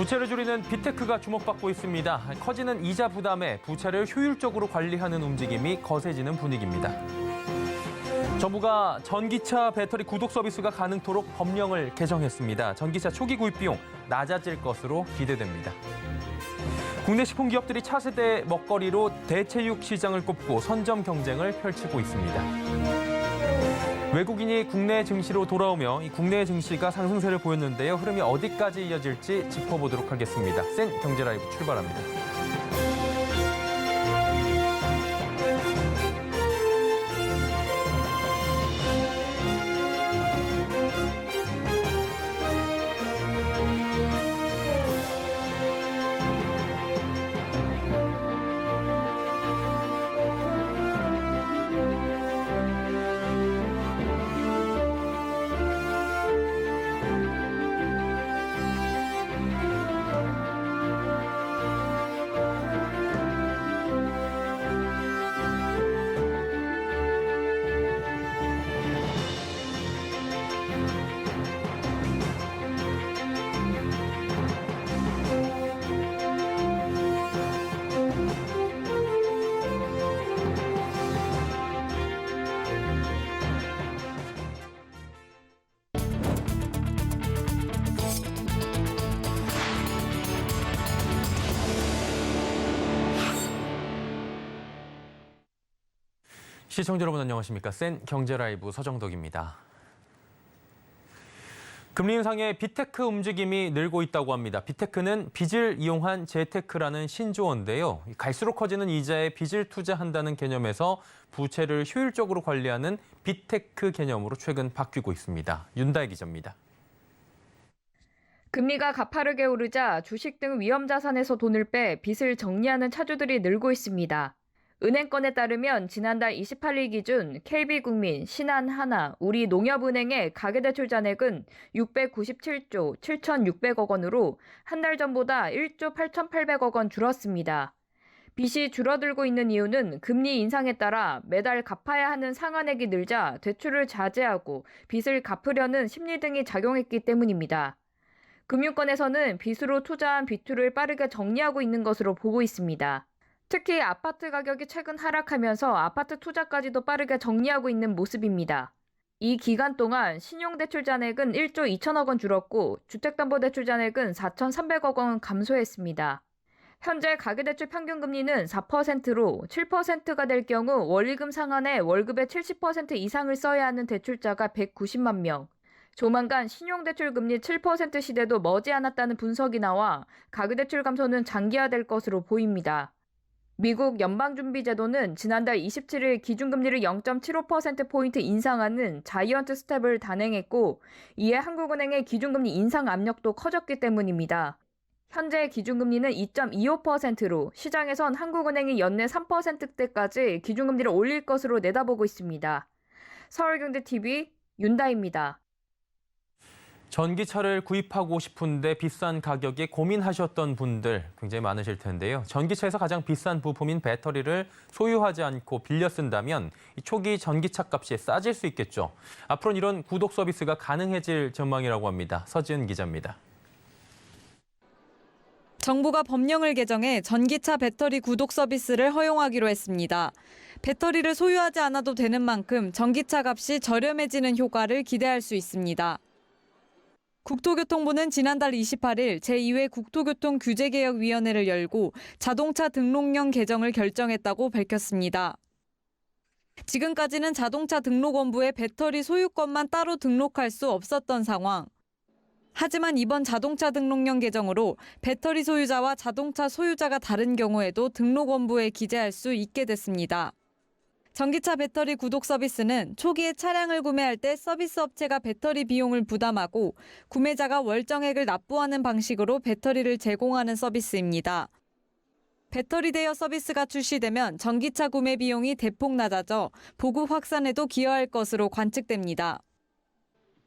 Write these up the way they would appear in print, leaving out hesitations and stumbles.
부채를 줄이는 빅테크가 주목받고 있습니다. 커지는 이자 부담에 부채를 효율적으로 관리하는 움직임이 거세지는 분위기입니다. 정부가 전기차 배터리 구독 서비스가 가능토록 법령을 개정했습니다. 전기차 초기 구입 비용 낮아질 것으로 기대됩니다. 국내 식품기업들이 차세대 먹거리로 대체육 시장을 꼽고 선점 경쟁을 펼치고 있습니다. 외국인이 국내 증시로 돌아오며 국내 증시가 상승세를 보였는데요. 흐름이 어디까지 이어질지 짚어보도록 하겠습니다. 센 경제라이브 출발합니다. 시청자 여러분 안녕하십니까? 센 경제라이브 서정덕입니다. 금리 인상의 빅테크 움직임이 늘고 있다고 합니다. 빅테크는 빚을 이용한 재테크라는 신조어인데요. 갈수록 커지는 이자에 빚을 투자한다는 개념에서 부채를 효율적으로 관리하는 빅테크 개념으로 최근 바뀌고 있습니다. 윤다혜 기자입니다. 금리가 가파르게 오르자 주식 등 위험 자산에서 돈을 빼 빚을 정리하는 차주들이 늘고 있습니다. 은행권에 따르면 지난달 28일 기준 KB국민, 신한하나, 우리농협은행의 가계대출 잔액은 697조 7,600억 원으로 한 달 전보다 1조 8,800억 원 줄었습니다. 빚이 줄어들고 있는 이유는 금리 인상에 따라 매달 갚아야 하는 상환액이 늘자 대출을 자제하고 빚을 갚으려는 심리 등이 작용했기 때문입니다. 금융권에서는 빚으로 투자한 빚투를 빠르게 정리하고 있는 것으로 보고 있습니다. 특히 아파트 가격이 최근 하락하면서 아파트 투자까지도 빠르게 정리하고 있는 모습입니다. 이 기간 동안 신용대출 잔액은 1조 2천억 원 줄었고 주택담보대출 잔액은 4,300억 원 감소했습니다. 현재 가계대출 평균금리는 4%로 7%가 될 경우 원리금 상환에 월급의 70% 이상을 써야 하는 대출자가 190만 명. 조만간 신용대출 금리 7% 시대도 머지않았다는 분석이 나와 가계대출 감소는 장기화될 것으로 보입니다. 미국 연방준비제도는 지난달 27일 기준금리를 0.75%포인트 인상하는 자이언트 스텝을 단행했고 이에 한국은행의 기준금리 인상 압력도 커졌기 때문입니다. 현재 기준금리는 2.25%로 시장에선 한국은행이 연내 3%대까지 기준금리를 올릴 것으로 내다보고 있습니다. 서울경제TV 윤다입니다. 전기차를 구입하고 싶은데 비싼 가격에 고민하셨던 분들 굉장히 많으실 텐데요. 전기차에서 가장 비싼 부품인 배터리를 소유하지 않고 빌려 쓴다면 초기 전기차 값이 싸질 수 있겠죠. 앞으로는 이런 구독 서비스가 가능해질 전망이라고 합니다. 서지은 기자입니다. 정부가 법령을 개정해 전기차 배터리 구독 서비스를 허용하기로 했습니다. 배터리를 소유하지 않아도 되는 만큼 전기차 값이 저렴해지는 효과를 기대할 수 있습니다. 국토교통부는 지난달 28일 제2회 국토교통규제개혁위원회를 열고 자동차 등록령 개정을 결정했다고 밝혔습니다. 지금까지는 자동차 등록원부에 배터리 소유권만 따로 등록할 수 없었던 상황. 하지만 이번 자동차 등록령 개정으로 배터리 소유자와 자동차 소유자가 다른 경우에도 등록원부에 기재할 수 있게 됐습니다. 전기차 배터리 구독 서비스는 초기에 차량을 구매할 때 서비스 업체가 배터리 비용을 부담하고 구매자가 월정액을 납부하는 방식으로 배터리를 제공하는 서비스입니다. 배터리 대여 서비스가 출시되면 전기차 구매 비용이 대폭 낮아져 보급 확산에도 기여할 것으로 관측됩니다.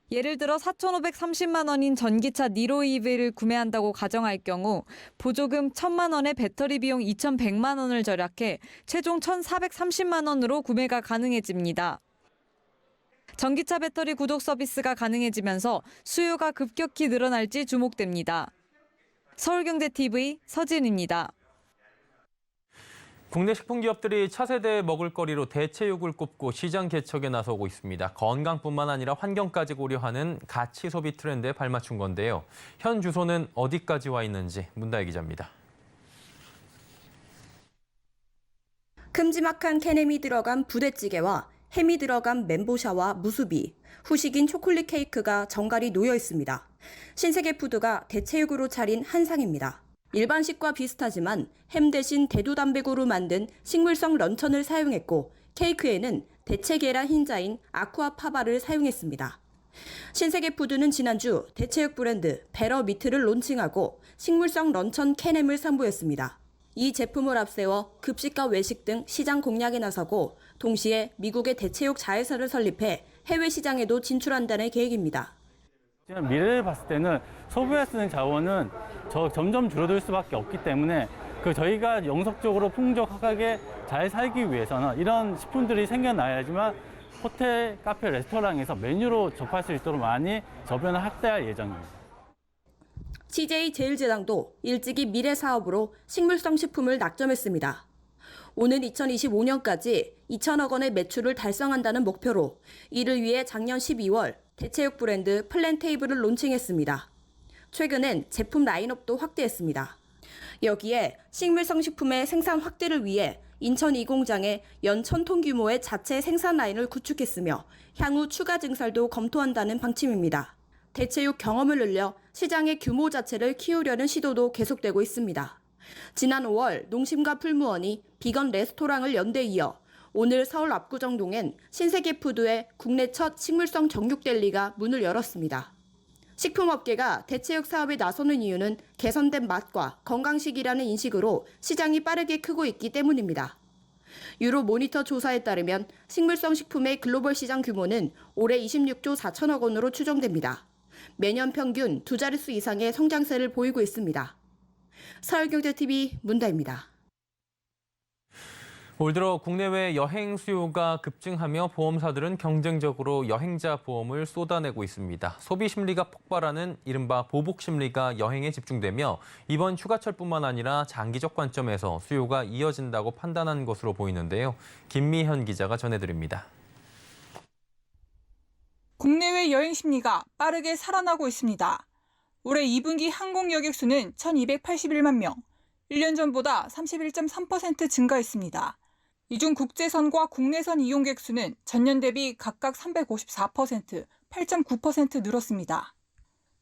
예를 들어 4,530만 원인 전기차 니로 EV를 구매한다고 가정할 경우 보조금 1,000만 원에 배터리 비용 2,100만 원을 절약해 최종 1,430만 원으로 구매가 가능해집니다. 전기차 배터리 구독 서비스가 가능해지면서 수요가 급격히 늘어날지 주목됩니다. 서울경제TV 서진입니다. 국내 식품기업들이 차세대 먹을거리로 대체육을 꼽고 시장 개척에 나서고 있습니다. 건강뿐만 아니라 환경까지 고려하는 가치 소비 트렌드에 발맞춘 건데요. 현 주소는 어디까지 와 있는지 문다혜 기자입니다. 큼지막한 캔햄이 들어간 부대찌개와 햄이 들어간 멘보샤와 무수비, 후식인 초콜릿 케이크가 정갈이 놓여 있습니다. 신세계 푸드가 대체육으로 차린 한상입니다. 일반식과 비슷하지만 햄 대신 대두단백으로 만든 식물성 런천을 사용했고 케이크에는 대체 계란 흰자인 아쿠아파바를 사용했습니다. 신세계 푸드는 지난주 대체육 브랜드 베러 미트를 론칭하고 식물성 런천 캔햄을 선보였습니다. 이 제품을 앞세워 급식과 외식 등 시장 공략에 나서고 동시에 미국의 대체육 자회사를 설립해 해외 시장에도 진출한다는 계획입니다. 미래를 봤을 때는 소비에 쓰는 자원은 점점 줄어들 수밖에 없기 때문에 저희가 영속적으로 풍족하게 잘 살기 위해서는 이런 식품들이 생겨나야지만 호텔, 카페, 레스토랑에서 메뉴로 접할 수 있도록 많이 저변을 확대할 예정입니다. CJ제일제당도 일찍이 미래 사업으로 식물성 식품을 낙점했습니다. 오는 2025년까지 2천억 원의 매출을 달성한다는 목표로 이를 위해 작년 12월 대체육 브랜드 플랜테이블을 론칭했습니다. 최근엔 제품 라인업도 확대했습니다. 여기에 식물성 식품의 생산 확대를 위해 인천 2공장에 연 1,000톤 규모의 자체 생산 라인을 구축했으며 향후 추가 증설도 검토한다는 방침입니다. 대체육 경험을 늘려 시장의 규모 자체를 키우려는 시도도 계속되고 있습니다. 지난 5월 농심과 풀무원이 비건 레스토랑을 연대 이어 오늘 서울 압구정동엔 신세계푸드의 국내 첫 식물성 정육델리가 문을 열었습니다. 식품업계가 대체육 사업에 나서는 이유는 개선된 맛과 건강식이라는 인식으로 시장이 빠르게 크고 있기 때문입니다. 유로 모니터 조사에 따르면 식물성 식품의 글로벌 시장 규모는 올해 26조 4천억 원으로 추정됩니다. 매년 평균 두 자릿수 이상의 성장세를 보이고 있습니다. 서울경제TV 문다입니다. 올 들어 국내외 여행 수요가 급증하며 보험사들은 경쟁적으로 여행자 보험을 쏟아내고 있습니다. 소비 심리가 폭발하는 이른바 보복 심리가 여행에 집중되며 이번 휴가철뿐만 아니라 장기적 관점에서 수요가 이어진다고 판단한 것으로 보이는데요. 김미현 기자가 전해드립니다. 국내외 여행 심리가 빠르게 살아나고 있습니다. 올해 2분기 항공 여객 수는 1,281만 명, 1년 전보다 31.3% 증가했습니다. 이 중 국제선과 국내선 이용객 수는 전년 대비 각각 354%, 8.9% 늘었습니다.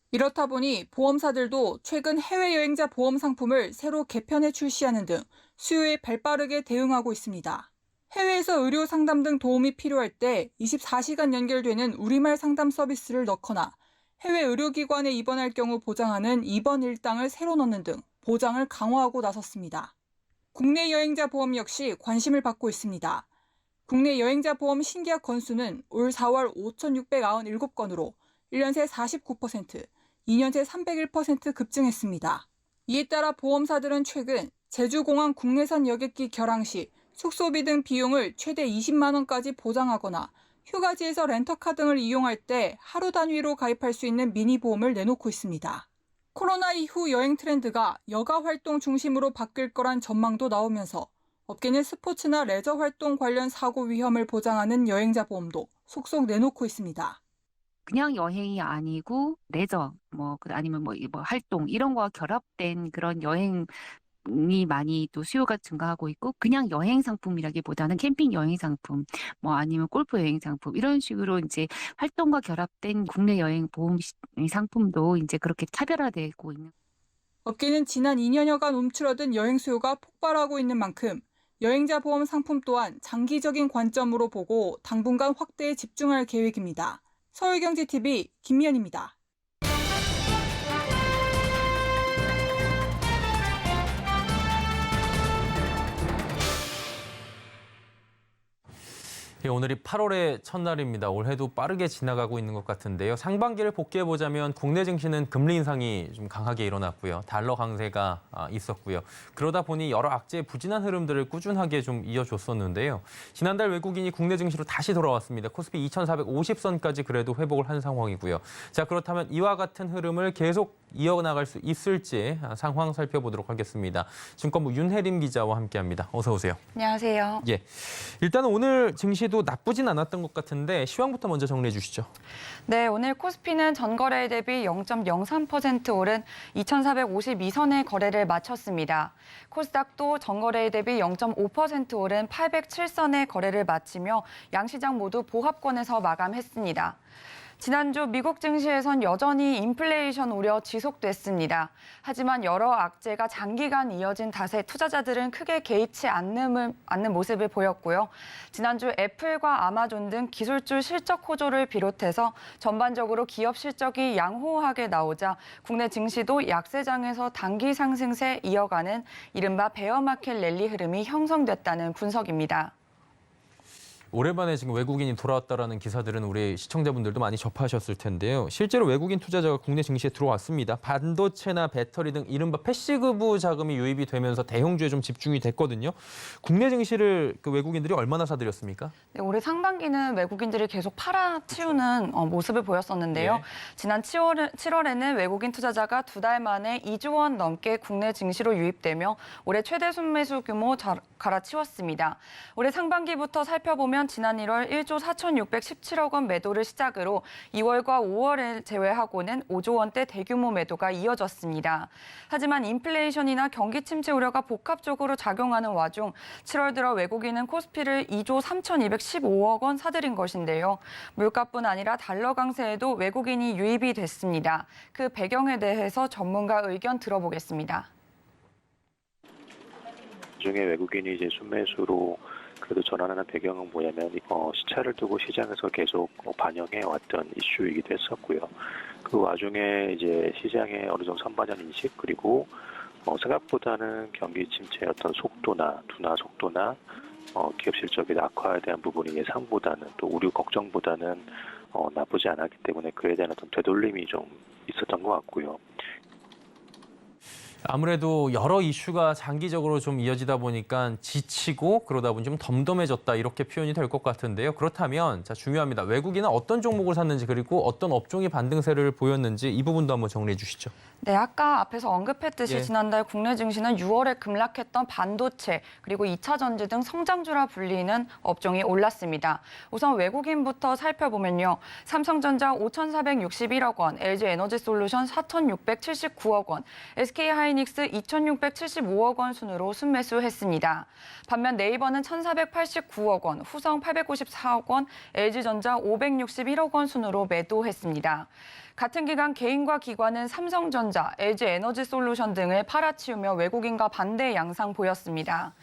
이렇다 보니 보험사들도 최근 해외여행자 보험 상품을 새로 개편해 출시하는 등 수요에 발빠르게 대응하고 있습니다. 해외에서 의료 상담 등 도움이 필요할 때 24시간 연결되는 우리말 상담 서비스를 넣거나 해외 의료기관에 입원할 경우 보장하는 입원 일당을 새로 넣는 등 보장을 강화하고 나섰습니다. 국내 여행자 보험 역시 관심을 받고 있습니다. 국내 여행자 보험 신계약 건수는 올 4월 5,697건으로 1년 새 49%, 2년 새 301% 급증했습니다. 이에 따라 보험사들은 최근 제주공항 국내선 여객기 결항 시 숙소비 등 비용을 최대 20만 원까지 보장하거나 휴가지에서 렌터카 등을 이용할 때 하루 단위로 가입할 수 있는 미니보험을 내놓고 있습니다. 코로나 이후 여행 트렌드가 여가 활동 중심으로 바뀔 거란 전망도 나오면서 업계는 스포츠나 레저 활동 관련 사고 위험을 보장하는 여행자 보험도 속속 내놓고 있습니다. 그냥 여행이 아니고 레저, 아니면 활동 이런 거와 결합된 그런 여행이 많이 또 수요가 증가하고 있고, 그냥 여행 상품이라기보다는 캠핑 여행 상품, 아니면 골프 여행 상품 이런 식으로 이제 활동과 결합된 국내 여행 보험 상품도 이제 그렇게 차별화되고 있는. 업계는 지난 2년여간 움츠러든 여행 수요가 폭발하고 있는 만큼 여행자 보험 상품 또한 장기적인 관점으로 보고 당분간 확대에 집중할 계획입니다. 서울경제TV 김미연입니다. 오늘이 8월의 첫날입니다. 올해도 빠르게 지나가고 있는 것 같은데요. 상반기를 복귀해보자면 국내 증시는 금리 인상이 좀 강하게 일어났고요. 달러 강세가 있었고요. 그러다 보니 여러 악재의 부진한 흐름들을 꾸준하게 좀 이어줬었는데요. 지난달 외국인이 국내 증시로 다시 돌아왔습니다. 코스피 2,450선까지 그래도 회복을 한 상황이고요. 자, 그렇다면 이와 같은 흐름을 계속 이어나갈 수 있을지 상황 살펴보도록 하겠습니다. 증권부 윤혜림 기자와 함께합니다. 어서 오세요. 안녕하세요. 예, 일단 오늘 증시도 나쁘진 않았던 것 같은데 시황부터 먼저 정리해 주시죠. 네, 오늘 코스피는 전거래일 대비 0.03% 오른 2,452선의 거래를 마쳤습니다. 코스닥도 전거래일 대비 0.5% 오른 807선의 거래를 마치며 양시장 모두 보합권에서 마감했습니다. 지난주 미국 증시에선 여전히 인플레이션 우려 지속됐습니다. 하지만 여러 악재가 장기간 이어진 탓에 투자자들은 크게 개의치 않는 모습을 보였고요. 지난주 애플과 아마존 등 기술주 실적 호조를 비롯해서 전반적으로 기업 실적이 양호하게 나오자 국내 증시도 약세장에서 단기 상승세 이어가는 이른바 베어마켓 랠리 흐름이 형성됐다는 분석입니다. 오랜만에 지금 외국인이 돌아왔다라는 기사들은 우리 시청자분들도 많이 접하셨을 텐데요. 실제로 외국인 투자자가 국내 증시에 들어왔습니다. 반도체나 배터리 등 이른바 패시브 자금이 유입이 되면서 대형주에 좀 집중이 됐거든요. 국내 증시를 그 외국인들이 얼마나 사들였습니까? 네, 올해 상반기는 외국인들이 계속 팔아치우는 모습을 보였었는데요. 예. 지난 7월에는 외국인 투자자가 2달 만에 2조 원 넘게 국내 증시로 유입되며 올해 최대 순매수 규모 갈아치웠습니다. 올해 상반기부터 살펴보면 지난 1월 1조 4,617억 원 매도를 시작으로 2월과 5월을 제외하고는 5조 원대 대규모 매도가 이어졌습니다. 하지만 인플레이션이나 경기 침체 우려가 복합적으로 작용하는 와중 7월 들어 외국인은 코스피를 2조 3,215억 원 사들인 것인데요. 물가뿐 아니라 달러 강세에도 외국인이 유입이 됐습니다. 그 배경에 대해서 전문가 의견 들어보겠습니다. 중에 외국인이 이제 순매수로 그래도 전환하는 배경은 뭐냐면 시차를 두고 시장에서 계속 반영해 왔던 이슈이기도 했었고요. 그 와중에 이제 시장의 어느 정도 선반전 인식 그리고 생각보다는 경기 침체의 어떤 속도나 둔화 속도나 기업 실적의 악화에 대한 부분이 예상보다는 또 우려 걱정보다는 나쁘지 않았기 때문에 그에 대한 어떤 되돌림이 좀 있었던 것 같고요. 아무래도 여러 이슈가 장기적으로 좀 이어지다 보니까 지치고 그러다 보니 좀 덤덤해졌다 이렇게 표현이 될 것 같은데요. 그렇다면 자 중요합니다. 외국인은 어떤 종목을 샀는지 그리고 어떤 업종이 반등세를 보였는지 이 부분도 한번 정리해 주시죠. 네, 아까 앞에서 언급했듯이 예. 지난달 국내 증시는 6월에 급락했던 반도체 그리고 2차 전지 등 성장주라 불리는 업종이 올랐습니다. 우선 외국인부터 살펴보면요. 삼성전자 5,461억 원, LG에너지솔루션 4,679억 원, SK하이닉스 2,675억 원 순으로 순매수했습니다. 반면 네이버는 1,489억 원, 후성 894억 원, LG전자 561억 원 순으로 매도했습니다. 같은 기간 개인과 기관은 삼성전자, LG에너지솔루션 등을 팔아치우며 외국인과 반대 양상 보였습니다.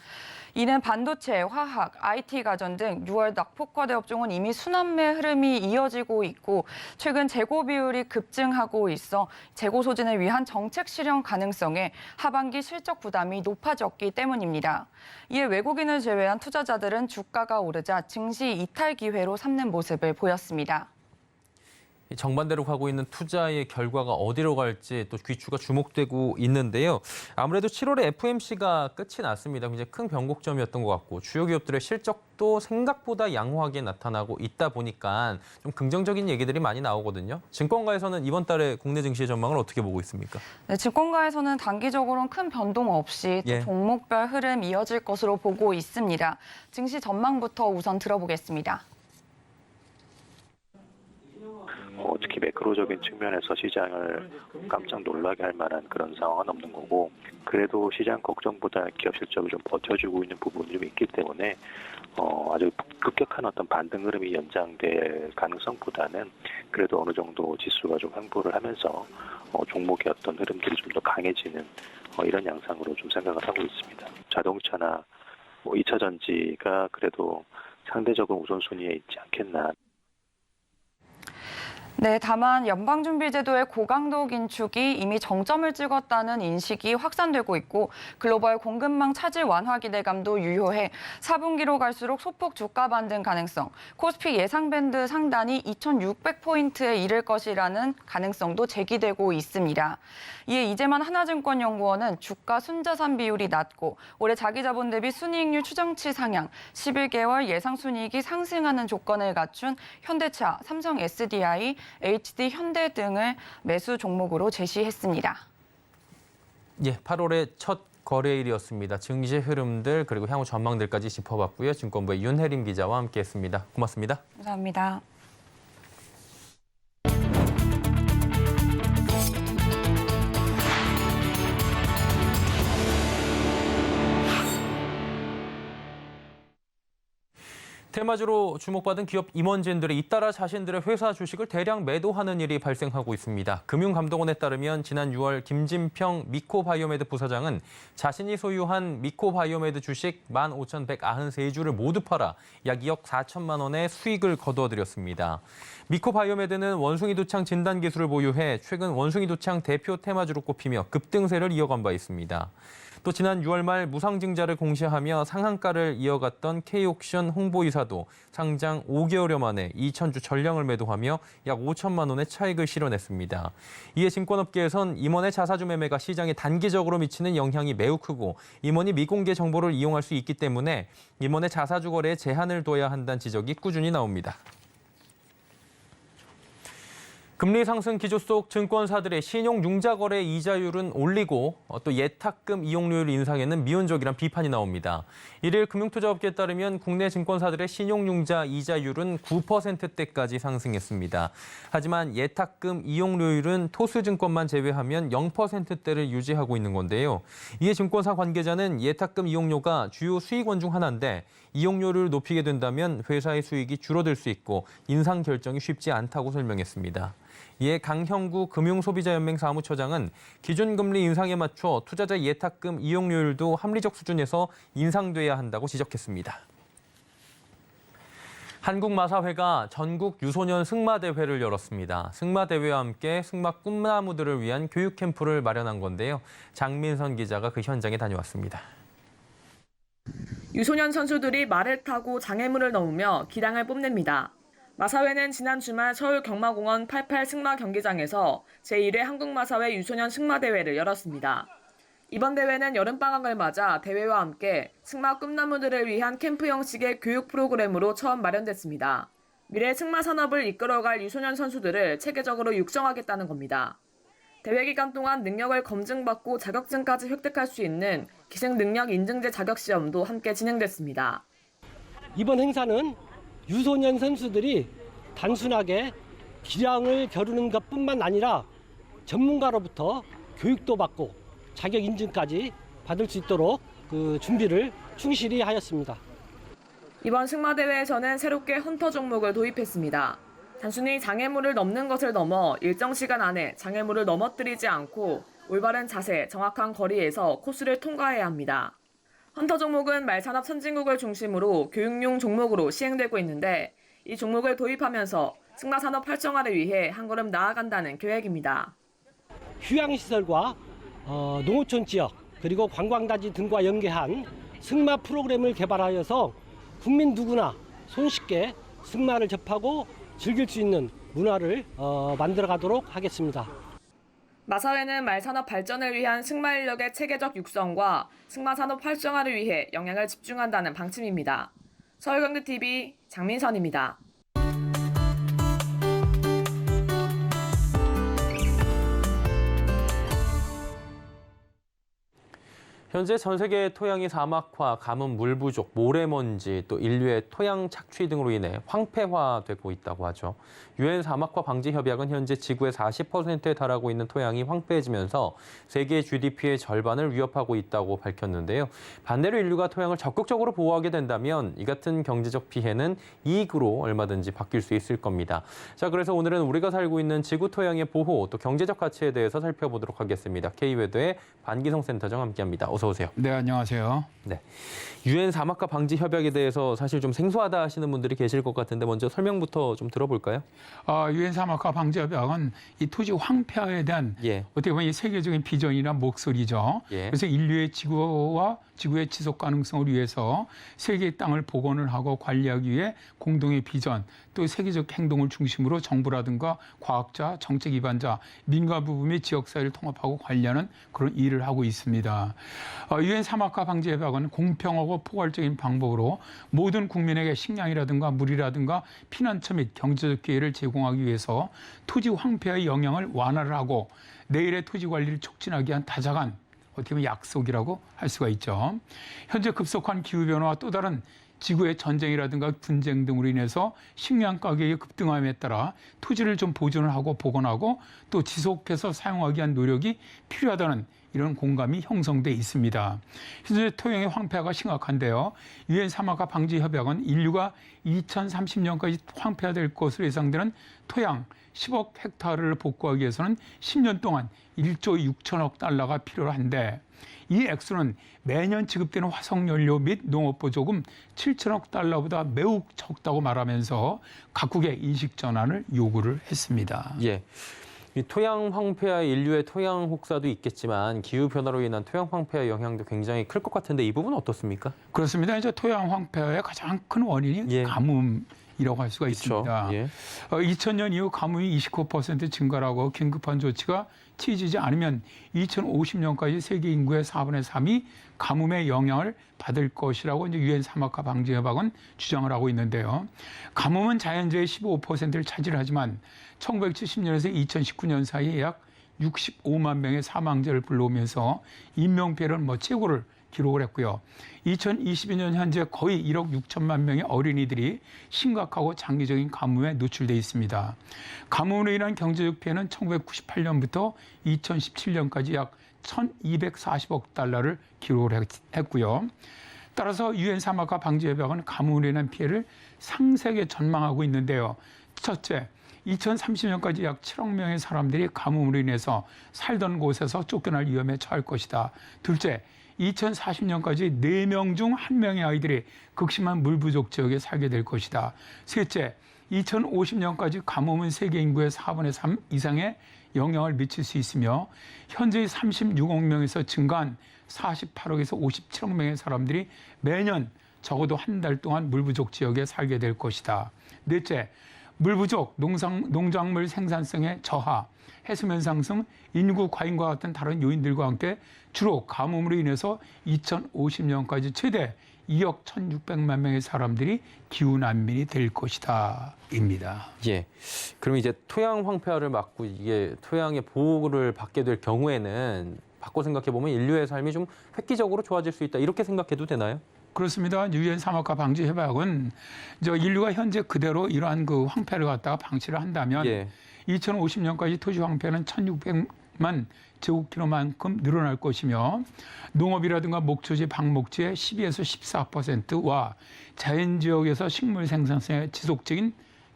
이는 반도체, 화학, IT 가전 등 6월 낙폭과대 업종은 이미 순환매 흐름이 이어지고 있고 최근 재고 비율이 급증하고 있어 재고 소진을 위한 정책 실현 가능성에 하반기 실적 부담이 높아졌기 때문입니다. 이에 외국인을 제외한 투자자들은 주가가 오르자 증시 이탈 기회로 삼는 모습을 보였습니다. 정반대로 가고 있는 투자의 결과가 어디로 갈지 또 귀추가 주목되고 있는데요. 아무래도 7월에 FOMC가 끝이 났습니다. 굉장히 큰 변곡점이었던 것 같고 주요 기업들의 실적도 생각보다 양호하게 나타나고 있다 보니까 좀 긍정적인 얘기들이 많이 나오거든요. 증권가에서는 이번 달에 국내 증시의 전망을 어떻게 보고 있습니까? 네, 증권가에서는 단기적으로는 큰 변동 없이 또 예. 종목별 흐름 이어질 것으로 보고 있습니다. 증시 전망부터 우선 들어보겠습니다. 특히 매크로적인 측면에서 시장을 깜짝 놀라게 할 만한 그런 상황은 없는 거고 그래도 시장 걱정보다 기업 실적을 좀 버텨주고 있는 부분이 좀 있기 때문에 아주 급격한 어떤 반등 흐름이 연장될 가능성보다는 그래도 어느 정도 지수가 좀 횡보를 하면서 종목의 어떤 흐름들이 좀 더 강해지는 이런 양상으로 좀 생각을 하고 있습니다. 자동차나 2차 전지가 그래도 상대적으로 우선순위에 있지 않겠나. 네, 다만 연방준비제도의 고강도 긴축이 이미 정점을 찍었다는 인식이 확산되고 있고 글로벌 공급망 차질 완화 기대감도 유효해 4분기로 갈수록 소폭 주가 반등 가능성, 코스피 예상 밴드 상단이 2,600포인트에 이를 것이라는 가능성도 제기되고 있습니다. 이에 이재만 하나증권연구원은 주가 순자산 비율이 낮고 올해 자기자본 대비 순이익률 추정치 상향, 11개월 예상 순이익이 상승하는 조건을 갖춘 현대차, 삼성 SDI, HD 현대 등을 매수 종목으로 제시했습니다. 예, 8월의 첫 거래일이었습니다. 증시 흐름들 그리고 향후 전망들까지 짚어봤고요. 증권부의 윤혜림 기자와 함께했습니다. 고맙습니다. 감사합니다. 테마주로 주목받은 기업 임원진들이 잇따라 자신들의 회사 주식을 대량 매도하는 일이 발생하고 있습니다. 금융감독원에 따르면 지난 6월 김진평 미코바이오메드 부사장은 자신이 소유한 미코바이오메드 주식 15,193주를 모두 팔아 약 2억 4천만 원의 수익을 거둬들였습니다. 미코바이오메드는 원숭이두창 진단기술을 보유해 최근 원숭이두창 대표 테마주로 꼽히며 급등세를 이어간 바 있습니다. 또 지난 6월 말 무상증자를 공시하며 상한가를 이어갔던 K옥션 홍보이사도 상장 5개월여 만에 2,000주 전량을 매도하며 약 5천만 원의 차익을 실현했습니다. 이에 증권업계에선 임원의 자사주 매매가 시장에 단기적으로 미치는 영향이 매우 크고 임원이 미공개 정보를 이용할 수 있기 때문에 임원의 자사주 거래에 제한을 둬야 한다는 지적이 꾸준히 나옵니다. 금리 상승 기조 속 증권사들의 신용융자 거래 이자율은 올리고 또 예탁금 이용료율 인상에는 미온적이란 비판이 나옵니다. 1일 금융투자업계에 따르면 국내 증권사들의 신용융자 이자율은 9%대까지 상승했습니다. 하지만 예탁금 이용료율은 토스증권만 제외하면 0%대를 유지하고 있는 건데요. 이에 증권사 관계자는 예탁금 이용료가 주요 수익원 중 하나인데 이용료를 높이게 된다면 회사의 수익이 줄어들 수 있고 인상 결정이 쉽지 않다고 설명했습니다. 이에 강형구 금융소비자연맹 사무처장은 기준금리 인상에 맞춰 투자자 예탁금 이용료율도 합리적 수준에서 인상돼야 한다고 지적했습니다. 한국마사회가 전국 유소년 승마대회를 열었습니다. 승마대회와 함께 승마 꿈나무들을 위한 교육 캠프를 마련한 건데요. 장민선 기자가 그 현장에 다녀왔습니다. 유소년 선수들이 말을 타고 장애물을 넘으며 기량을 뽐냅니다. 마사회는 지난 주말 서울 경마공원 88 승마 경기장에서 제1회 한국마사회 유소년 승마대회를 열었습니다. 이번 대회는 여름방학을 맞아 대회와 함께 승마 꿈나무들을 위한 캠프 형식의 교육 프로그램으로 처음 마련됐습니다. 미래 승마 산업을 이끌어갈 유소년 선수들을 체계적으로 육성하겠다는 겁니다. 대회 기간 동안 능력을 검증받고 자격증까지 획득할 수 있는 기승능력 인증제 자격 시험도 함께 진행됐습니다. 이번 행사는 유소년 선수들이 단순하게 기량을 겨루는 것뿐만 아니라 전문가로부터 교육도 받고 자격 인증까지 받을 수 있도록 준비를 충실히 하였습니다. 이번 승마대회에서는 새롭게 헌터 종목을 도입했습니다. 단순히 장애물을 넘는 것을 넘어 일정 시간 안에 장애물을 넘어뜨리지 않고 올바른 자세, 정확한 거리에서 코스를 통과해야 합니다. 헌터 종목은 말산업 선진국을 중심으로 교육용 종목으로 시행되고 있는데 이 종목을 도입하면서 승마산업 활성화를 위해 한 걸음 나아간다는 계획입니다. 휴양시설과 농어촌 지역 그리고 관광단지 등과 연계한 승마 프로그램을 개발하여서 국민 누구나 손쉽게 승마를 접하고 즐길 수 있는 문화를 만들어가도록 하겠습니다. 마사회는 말산업 발전을 위한 승마 인력의 체계적 육성과 승마산업 활성화를 위해 영향을 집중한다는 방침입니다. 서울경제TV 장민선입니다. 현재 전 세계 토양이 사막화, 가뭄, 물 부족, 모래먼지, 또 인류의 토양 착취 등으로 인해 황폐화되고 있다고 하죠. 유엔 사막화 방지 협약은 현재 지구의 40%에 달하고 있는 토양이 황폐해지면서 세계 GDP의 절반을 위협하고 있다고 밝혔는데요. 반대로 인류가 토양을 적극적으로 보호하게 된다면 이 같은 경제적 피해는 이익으로 얼마든지 바뀔 수 있을 겁니다. 자, 그래서 오늘은 우리가 살고 있는 지구 토양의 보호, 또 경제적 가치에 대해서 살펴보도록 하겠습니다. K외도의 반기성 센터장 함께합니다. 어서 오세요. 네, 안녕하세요. 네, 유엔 사막화 방지 협약에 대해서 사실 좀 생소하다 하시는 분들이 계실 것 같은데 먼저 설명부터 좀 들어볼까요? 유엔 사막화 방지 협약은 이 토지 황폐화에 대한 어떻게 보면 이 세계적인 비전이나 목소리죠. 그래서 인류의 지구와 지구의 지속 가능성을 위해서 세계의 땅을 복원을 하고 관리하기 위해 공동의 비전, 또 세계적 행동을 중심으로 정부라든가 과학자, 정책 기반자, 민간 부분 및 지역사회를 통합하고 관리하는 그런 일을 하고 있습니다. 유엔 사막화 방지 협약은 공평하고 포괄적인 방법으로 모든 국민에게 식량이라든가 물이라든가 피난처 및 경제적 기회를 제공하기 위해서 토지 황폐의 영향을 완화를 하고 내일의 토지 관리를 촉진하기 위한 다자간 어떻게 보면 약속이라고 할 수가 있죠. 현재 급속한 기후변화와 또 다른 지구의 전쟁이라든가 분쟁 등으로 인해서 식량 가격이 급등함에 따라 토지를 좀 보존을 하고 복원하고 또 지속해서 사용하기 위한 노력이 필요하다는 이런 공감이 형성돼 있습니다. 현재 토양의 황폐화가 심각한데요. 유엔 사막화 방지 협약은 인류가 2030년까지 황폐화될 것으로 예상되는 토양 10억 헥타르를 복구하기 위해서는 10년 동안 1조 6천억 달러가 필요한데 이 액수는 매년 지급되는 화석연료 및 농업보조금 7천억 달러보다 매우 적다고 말하면서 각국의 인식 전환을 요구를 했습니다. 예. 이 토양 황폐화, 인류의 토양 혹사도 있겠지만 기후 변화로 인한 토양 황폐화 영향도 굉장히 클 것 같은데 이 부분은 어떻습니까? 그렇습니다. 이제 토양 황폐화의 가장 큰 원인이 가뭄이라고 할 수가 있습니다. 2000년 이후 가뭄이 29% 증가라고 긴급한 조치가 취해지지 않으면 2050년까지 세계 인구의 4분의 3이 가뭄의 영향을 받을 것이라고 이제 유엔 사막화 방지 협약은 주장을 하고 있는데요. 가뭄은 자연재해의 15%를 차지하지만 1970년에서 2019년 사이에 약 65만 명의 사망자를 불러오면서 인명피해를 최고를 기록을 했고요. 2022년 현재 거의 1억 6천만 명의 어린이들이 심각하고 장기적인 가뭄에 노출돼 있습니다. 가뭄으로 인한 경제적 피해는 1998년부터 2017년까지 약 1,240억 달러를 기록을 했고요. 따라서 유엔 사막화 방지 협약은 가뭄으로 인한 피해를 상세하게 전망하고 있는데요. 첫째, 2030년까지 약 7억 명의 사람들이 가뭄으로 인해서 살던 곳에서 쫓겨날 위험에 처할 것이다. 둘째, 2040년까지 4명 중 1명의 아이들이 극심한 물 부족 지역에 살게 될 것이다. 셋째, 2050년까지 가뭄은 세계 인구의 4분의 3 이상의 영향을 미칠 수 있으며 현재의 36억 명에서 증가한 48억에서 57억 명의 사람들이 매년 적어도 한 달 동안 물 부족 지역에 살게 될 것이다. 넷째, 물 부족, 농작물 생산성의 저하, 해수면 상승, 인구 과잉과 같은 다른 요인들과 함께 주로 가뭄으로 인해서 2050년까지 최대 2억 1,600만 명의 사람들이 기후 난민이 될 것이다. 입니다. 예. 그럼 이제 토양 황폐화를 막고 이게 토양의 보호를 받게 될 경우에는 바꿔 생각해 보면 인류의 삶이 좀 획기적으로 좋아질 수 있다. 이렇게 생각해도 되나요? 그렇습니다. 유엔 사막화 방지 협약은 인류가 현재 그대로 이러한 그 황폐를 갖다가 방치를 한다면 2050년까지 토지 황폐는 1,600만 제곱킬로만큼 늘어날 것이며 농업이라든가 목초지, 방목지의 12에서 14%와 자연지역에서 식물 생산성의 지속적인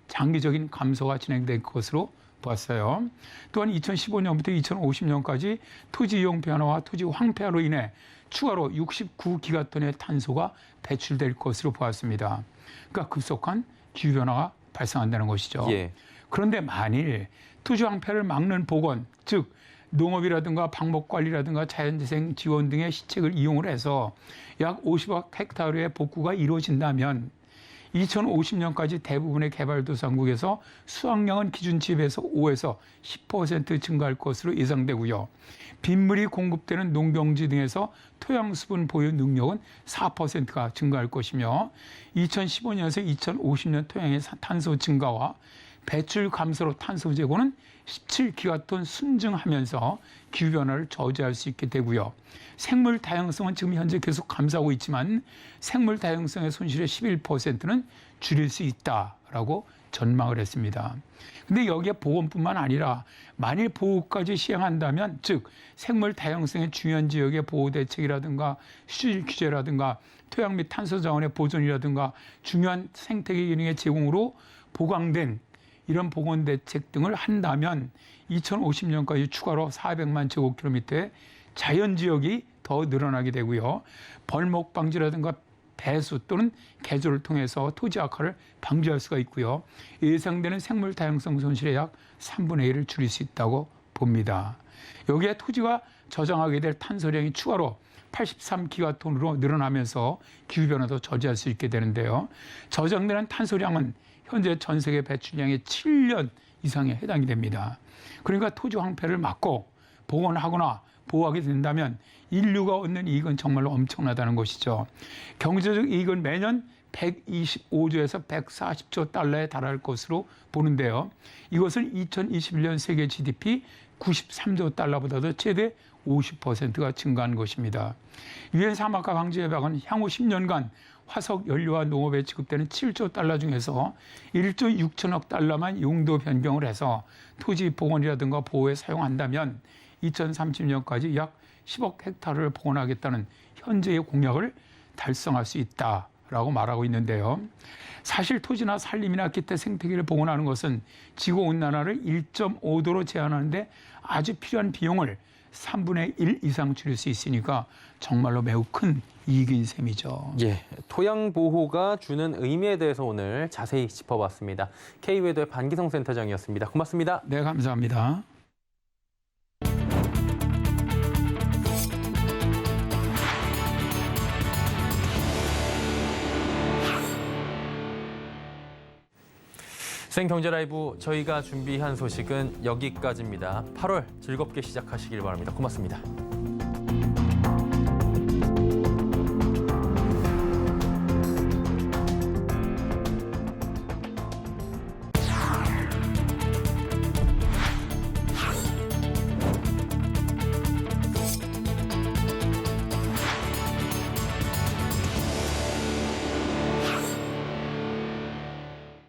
장기적인 감소가 진행될 것으로 보았어요. 또한 2015년부터 2050년까지 토지 이용 변화와 토지 황폐화로 인해 추가로 69기가톤의 탄소가 배출될 것으로 보았습니다. 그러니까 급속한 기후변화가 발생한다는 것이죠. 그런데 만일 토지 황폐를 막는 복원, 즉 농업이라든가 방목관리라든가 자연재생 지원 등의 시책을 이용을 해서 약 50억 헥타르의 복구가 이루어진다면 2050년까지 대부분의 개발도상국에서 수확량은 기준치에 비해서 5에서 10% 증가할 것으로 예상되고요. 빗물이 공급되는 농경지 등에서 토양 수분 보유 능력은 4%가 증가할 것이며 2015년에서 2050년 토양의 탄소 증가와 배출 감소로 탄소 제고는 17기가톤 순증하면서 기후변화를 저지할 수 있게 되고요. 생물 다양성은 지금 현재 계속 감소하고 있지만 생물 다양성의 손실의 11%는 줄일 수 있다라고 전망을 했습니다. 근데 여기에 보건뿐만 아니라 만일 보호까지 시행한다면 즉 생물 다양성의 중요한 지역의 보호 대책이라든가 수질 규제라든가 토양 및 탄소 자원의 보존이라든가 중요한 생태계 기능의 제공으로 보강된 이런 보건 대책 등을 한다면 2050년까지 추가로 400만 제곱킬로미터의 자연지역이 더 늘어나게 되고요. 벌목 방지라든가 배수 또는 개조를 통해서 토지 악화를 방지할 수가 있고요. 예상되는 생물 다양성 손실의 약 3분의 1을 줄일 수 있다고 봅니다. 여기에 토지가 저장하게 될 탄소량이 추가로 83기가톤으로 늘어나면서 기후변화도 저지할 수 있게 되는데요. 저장되는 탄소량은 현재 전 세계 배출량의 7년 이상에 해당이 됩니다. 그러니까 토지 황폐를 막고 복원하거나 보호하게 된다면 인류가 얻는 이익은 정말로 엄청나다는 것이죠. 경제적 이익은 매년 125조에서 140조 달러에 달할 것으로 보는데요. 이것을 2021년 세계 GDP 93조 달러보다도 최대 50%가 증가한 것입니다. 유엔 사막화 방지 협약은 향후 10년간 화석 연료와 농업에 지급되는 7조 달러 중에서 1조 6천억 달러만 용도 변경을 해서 토지 복원이라든가 보호에 사용한다면 2030년까지 약 10억 헥타르를 복원하겠다는 현재의 공약을 달성할 수 있다라고 말하고 있는데요. 사실 토지나 산림이나 기타 생태계를 복원하는 것은 지구온난화를 1.5도로 제한하는데 아주 필요한 비용을 3분의 1 이상 줄일 수 있으니까 정말로 매우 큰 이익인 셈이죠. 예, 토양 보호가 주는 의미에 대해서 오늘 자세히 짚어봤습니다. K외도의 반기성 센터장이었습니다. 고맙습니다. 네, 감사합니다. 생경제라이브 저희가 준비한 소식은 여기까지입니다. 8월 즐겁게 시작하시길 바랍니다. 고맙습니다.